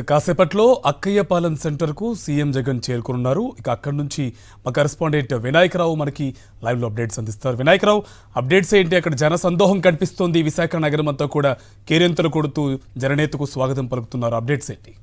కాసేపట్లో అక్కయ్యపాలెం సెంటర్కు సీఎం జగన్ చేరుకున్నారు. ఇక అక్కడి నుంచి మా కరెస్పాండెంట్ వినాయకరావు మనకి లైవ్లో అప్డేట్స్ అందిస్తారు. వినాయకరావు, అప్డేట్స్ ఏంటి? అక్కడ జన సందోహం కనిపిస్తోంది. విశాఖ నగరం అంతా కూడా కేరింతలు కొడుతూ జననేతకు స్వాగతం పలుకుతున్నారు. అప్డేట్స్ ఏంటి?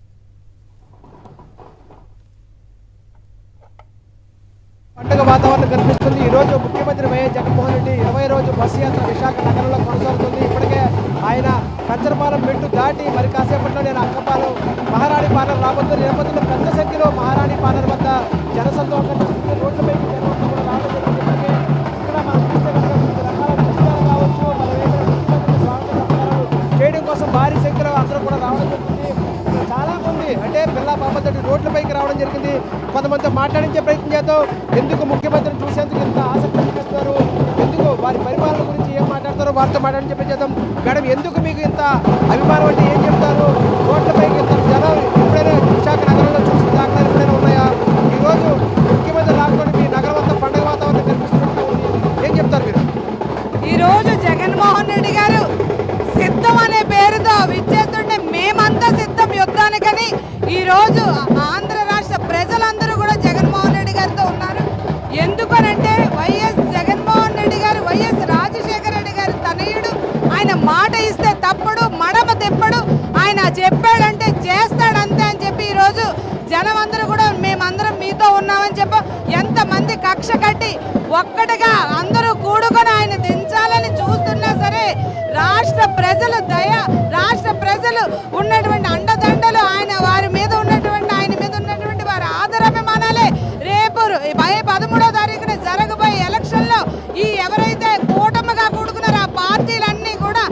పండుగ వాతావరణం కనిపిస్తుంది. ఈరోజు ముఖ్యమంత్రి వైఎస్ జగన్మోహన్ రెడ్డి 20 రోజు బస్సు యాత్ర విశాఖ నగరంలో కొనసాగుతుంది. ఇప్పటికే ఆయన కంచరపాలెం మెట్టు దాటి మరి కాసేపట్లో నేను అక్కపాలెం మహారాణి పాలన రాబోతున్న నేపథ్యంలో పెద్ద సంఖ్యలో మహారాణి పాలన వద్ద జనసందోహం కనిపిస్తుంది. రోడ్లపైకి జనం కూడా రావడం జరిగింది. ఇక్కడ మనం చూస్తే వివిధ రకాల పుస్తకాలు కావచ్చు, మనం ఏదైనా ముఖ్యమంత్రి స్వాగత సత్కారాలు చేయడం కోసం భారీ సంఖ్యలో అందరూ కూడా రావడం జరిగింది. చాలా మంది అంటే పిల్ల పాపతోటి రోడ్లపైకి రావడం జరిగింది. కొంతమందితో మాట్లాడించే ప్రయత్నం చేద్దాం. ఎందుకు ముఖ్యమంత్రిని చూసేందుకు ఇంత ఆసక్తి చూపిస్తున్నారు, ఎందుకు వారి పరిపాలన గురించి ఏం మాట్లాడతారో వారితో మాట్లాడించే ప్రయత్నం చేద్దాం. మేడం, ఎందుకు మీకు ఇంత అభిమానం అంటే ఏం చెప్తారు? రోడ్లపైకి ఇంత జనం ఎప్పుడైనా విశాఖ నగరంలో చూసిన దాఖలాలు ఎప్పుడైనా ఉన్నాయా? ఈరోజు ముఖ్యమంత్రి రాకుండా మీ నగరం అంతా పండుగ వాతావరణం కనిపిస్తున్నట్టు ఏం చెప్తారు మీరు? ఈరోజు జగన్మోహన్ రెడ్డి గారు సిద్ధం అనే పేరుతో విచ్చేస్తుంటే మేమంతా సిద్ధం యుద్ధానికని ఈరోజు ఆంధ్ర రాష్ట్ర ప్రజలందరూ కూడా జగన్మోహన్ రెడ్డి గారితో ఉన్నారు. ఎందుకనంటే వైఎస్ జగన్మోహన్ రెడ్డి గారు వైఎస్ రాజశేఖర రెడ్డి గారి తనయుడు. ఆయన మాట ఇస్తే తప్పడు, మడమ తిప్పడు. ఆయన చెప్పాడంటే చేస్తాడంతే అని చెప్పి ఈరోజు జనం అందరూ కూడా మేమందరం మీతో ఉన్నామని చెప్పి ఎంతమంది కక్ష కట్టి ఒక్కటిగా అందరూ కూడుకొని ఆయన దించాలని చూస్తున్నా సరే రాష్ట్ర ప్రజలు రాష్ట్ర ప్రజలు ఉన్నటువంటి అండదండలు వారి మీద ఉన్నటువంటి ఆయన మీద ఉన్నటువంటి వారి ఆదరాభిమానాలే రేపు 13వ తారీఖున జరగబోయే ఎలక్షన్లో ఈ ఎవరైతే కూటమిగా కూడుకున్నారో ఆ పార్టీలన్నీ కూడా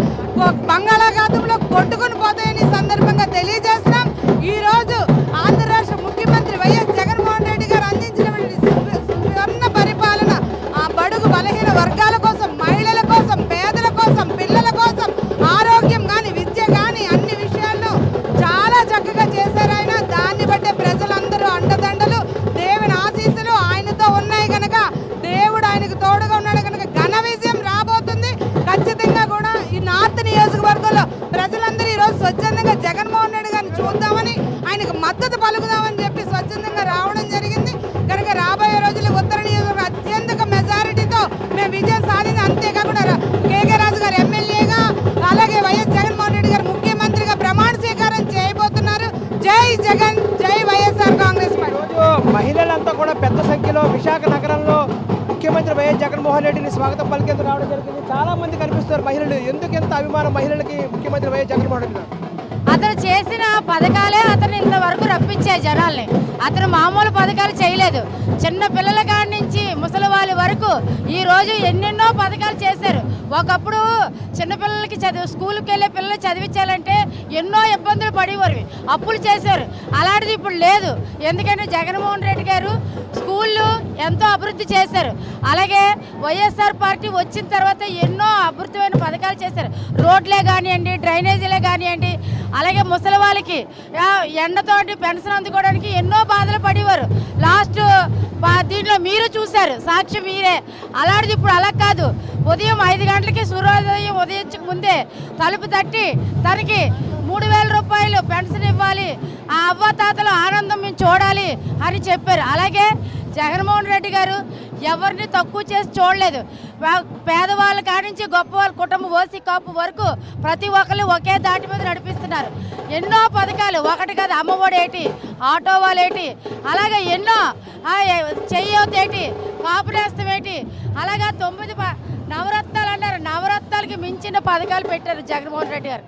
బంగాళాఖాతంలో కొట్టుకుని పోతాయని సందర్భంగా తెలియజేస్తున్నాం. ఈ రోజు ఆంధ్ర రాష్ట్ర ముఖ్యమంత్రి వైఎస్ జగన్మోహన్ రెడ్డి గారు అందించినటువంటి సువర్ణ పరిపాలన ఆ బడుగు బలహీన వర్గాల కోసం, మహిళల కోసం, పేదల కోసం, పిల్లల కోసం, ఆరోగ్యం కానీ విద్య కానీ అన్ని విషయాల్లో చాలా చక్కగా చేశారు ఆయన. దాన్ని బట్టే ప్రజలందరూ అండదండలు దేవుని ఆశీస్సులు ఆయనతో ఉన్నాయి కనుక దేవుడు ఆయనకు తోడుగా ఉన్నాడు కనుక ఘన విజయం రాబోతుంది. ఖచ్చితంగా కూడా ఈ నార్త్ నియోజకవర్గంలో ప్రజలందరూ ఈరోజు స్వచ్ఛందంగా జగన్మోహన్ రెడ్డి గారిని చూద్దామని ఆయనకు మద్దతు పలుకుదామని చెప్పి స్వచ్ఛందంగా రావడం జరిగింది. కనుక రాబోయే రోజుల్లో ఉత్తర నియోజకవర్గం అత్యంత మెజారిటీతో మేము విజయం సాధించి అంతేకాకుండా కేకే రాజు గారు ఎమ్మెల్యేగా అలాగే వైఎస్ జగన్మోహన్ రెడ్డి గారు ముఖ్యమంత్రిగా ప్రమాణ స్వీకారం చేయబోతున్నారు. జై జగన్, జై వైఎస్ఆర్ కాంగ్రెస్ పార్టీ. మహిళలంతా కూడా పెద్ద సంఖ్యలో విశాఖ నగరంలో ముఖ్యమంత్రి వైఎస్ జగన్మోహన్ రెడ్డిని స్వాగతం పలికేందుకు రావడం జరిగింది. చాలా మంది కనిపిస్తారు మహిళలు. ఎందుకు ఎంత అభిమానం మహిళలకి ముఖ్యమంత్రి వైఎస్ జగన్మోహన్ రెడ్డి? అతను చేసిన పథకాలే అతను ఇంతవరకు రప్పించాయి జనాల్ని. అతను మామూలు పథకాలు చేయలేదు. చిన్న పిల్లల కాడి నుంచి ముసలి వాళ్ళ వరకు ఈరోజు ఎన్నెన్నో పథకాలు చేశారు. ఒకప్పుడు చిన్నపిల్లలకి స్కూల్కి వెళ్ళే పిల్లలు చదివించాలంటే ఎన్నో ఇబ్బందులు పడేవారు, అప్పులు చేశారు. అలాంటిది ఇప్పుడు లేదు. ఎందుకంటే జగన్మోహన్ రెడ్డి గారు స్కూళ్ళు ఎంతో అభివృద్ధి చేశారు. అలాగే వైఎస్ఆర్ పార్టీ వచ్చిన తర్వాత ఎన్నో అభివృద్ధమైన పథకాలు చేశారు. రోడ్లే కానివ్వండి, డ్రైనేజీలే కానివ్వండి, అలాగే ముసలి వాళ్ళకి ఎండతోటి పెన్షన్ అందుకోవడానికి ఎన్నో బాధలు పడేవారు. లాస్ట్ దీంట్లో మీరు చూశారు, సాక్ష్యం మీరే. అలాంటిది ఇప్పుడు అలా కాదు. ఉదయం 5 గంటలకి సూర్యోదయం ఉదయించక ముందే తలుపు తట్టి తనకి 3000 రూపాయలు పెన్షన్ ఇవ్వాలి, ఆ అవ్వాతాతలు ఆనందం మేము చూడాలి అని చెప్పారు. అలాగే జగన్మోహన్ రెడ్డి గారు ఎవరిని తక్కువ చేసి చూడలేదు. పేదవాళ్ళ కానించి గొప్ప వాళ్ళ కుటుంబం ఓసీ కాపు వరకు ప్రతి ఒక్కరిని ఒకే దాటి మీద నడిపిస్తున్నారు. ఎన్నో పథకాలు, ఒకటి కాదు, అమ్మఒడి ఏంటి, ఆటో వాళ్ళు ఏంటి, అలాగే ఎన్నో చెయ్యొద్దు ఏంటి, కాపు నేస్తం ఏంటి, అలాగా 9 నవరత్నాలు అన్నారు. నవరత్నాలకి మించిన పథకాలు పెట్టారు జగన్మోహన్ రెడ్డి గారు.